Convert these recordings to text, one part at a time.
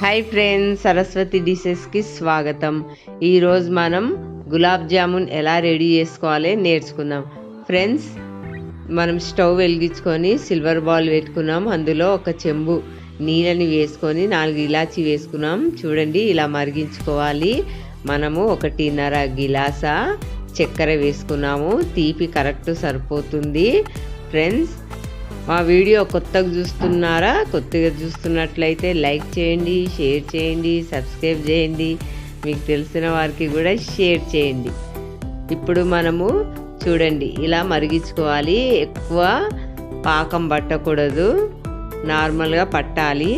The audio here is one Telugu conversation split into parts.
హాయ్ ఫ్రెండ్స్, సరస్వతి డిషెస్కి స్వాగతం. ఈరోజు మనం గులాబ్ జామున్ ఎలా రెడీ చేసుకోవాలి నేర్చుకుందాం. ఫ్రెండ్స్, మనం స్టవ్ వెలిగించుకొని సిల్వర్ బౌల్ పెట్టుకున్నాం. అందులో ఒక చెంబు నీళ్ళని వేసుకొని 4 ఇలాచి వేసుకున్నాం. చూడండి, ఇలా మరిగించుకోవాలి. మనము 1.5 గిలాసా చక్కెర వేసుకున్నాము. తీపి కరెక్ట్ సరిపోతుంది. ఫ్రెండ్స్, మా వీడియో కొత్తగా చూస్తున్నట్లయితే లైక్ చేయండి, షేర్ చేయండి, సబ్స్క్రైబ్ చేయండి. మీకు తెలిసిన వారికి కూడా షేర్ చేయండి. ఇప్పుడు మనము చూడండి, ఇలా మరిగించుకోవాలి. ఎక్కువ పాకం పట్టకూడదు, నార్మల్గా పట్టాలి.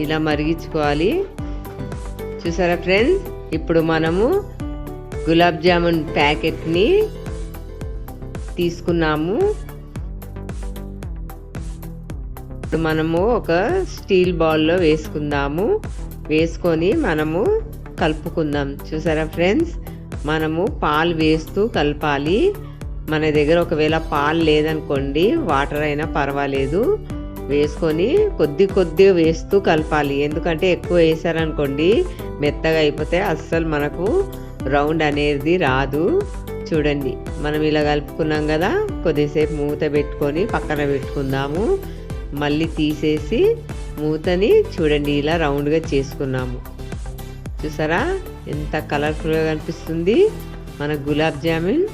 ఇలా మరిగించుకోవాలి. చూసారా ఫ్రెండ్స్, ఇప్పుడు మనము గులాబ్ జామున్ ప్యాకెట్ని తీసుకున్నాము. ఇప్పుడు మనము ఒక స్టీల్ బౌల్లో వేసుకొని మనము కలుపుకుందాం. చూసారా ఫ్రెండ్స్, మనము పాలు వేస్తూ కలపాలి. మన దగ్గర ఒకవేళ పాలు లేదనుకోండి, వాటర్ అయినా పర్వాలేదు, వేసుకొని కొద్దిగా వేస్తూ కలపాలి. ఎందుకంటే ఎక్కువ వేసారనుకోండి మెత్తగా అయిపోతే అస్సలు మనకు రౌండ్ అనేది రాదు. చూడండి, మనం ఇలా కలుపుకున్నాం కదా, కొద్దిసేపు మూత పెట్టుకొని పక్కన పెట్టుకుందాము. మళ్ళీ తీసేసి మూతని చూడండి, ఇలా రౌండ్గా చేసుకున్నాము. చూసారా ఎంత కలర్ఫుల్గా కనిపిస్తుంది మన గులాబ్ జామున్.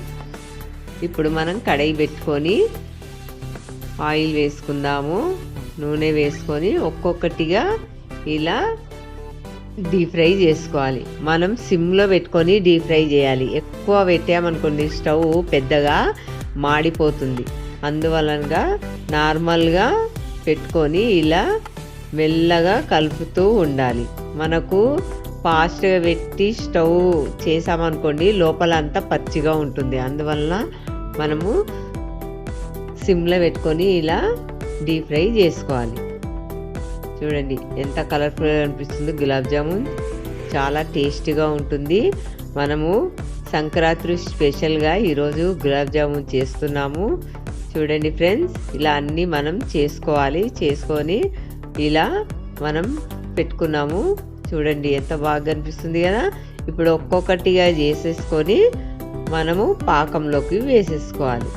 ఇప్పుడు మనం కడాయి పెట్టుకొని ఆయిల్ వేసుకుందాము. నూనె వేసుకొని ఒక్కొక్కటిగా ఇలా డీప్ ఫ్రై చేసుకోవాలి. మనం సిమ్లో పెట్టుకొని డీప్ ఫ్రై చేయాలి. ఎక్కువ పెట్టామనుకోండి స్టవ్ పెద్దగా మాడిపోతుంది. అందువలనగా నార్మల్గా పెట్టుకొని ఇలా మెల్లగా కలుపుతూ ఉండాలి. మనకు ఫాస్ట్గా పెట్టి స్టవ్ చేసామనుకోండి లోపల అంతా పచ్చిగా ఉంటుంది. అందువలన మనము సిమ్లో పెట్టుకొని ఇలా డీప్ ఫ్రై చేసుకోవాలి. చూడండి ఎంత కలర్ఫుల్గా అనిపిస్తుంది గులాబ్ జామున్. చాలా టేస్టీగా ఉంటుంది. మనము సంక్రాంతి స్పెషల్గా ఈరోజు గులాబ్ జామున్ చేస్తున్నాము. చూడండి ఫ్రెండ్స్, ఇలా అన్నీ మనం చేసుకొని ఇలా మనం పెట్టుకున్నాము. చూడండి ఎంత బాగా కనిపిస్తుంది కదా. ఇప్పుడు ఒక్కొక్కటిగా చేసేసుకొని మనము పాకంలోకి వేసేసుకోవాలి.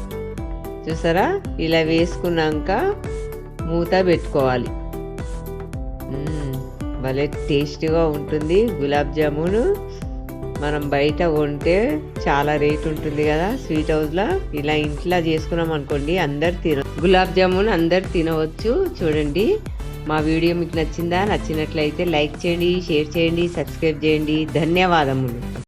చూసారా, ఇలా వేసుకున్నాక మూత పెట్టుకోవాలి. భలే టేస్టీగా ఉంటుంది గులాబ్ జామున్. మనం బయట కొంటే చాలా రేట్ ఉంటుంది కదా స్వీట్ హౌస్లో. ఇలా ఇంట్లో చేసుకున్నాం అనుకోండి గులాబ్ జామున్ అందరు తినవచ్చు. చూడండి, మా వీడియో మీకు నచ్చినట్లయితే లైక్ చేయండి, షేర్ చేయండి, సబ్స్క్రైబ్ చేయండి. ధన్యవాదములు.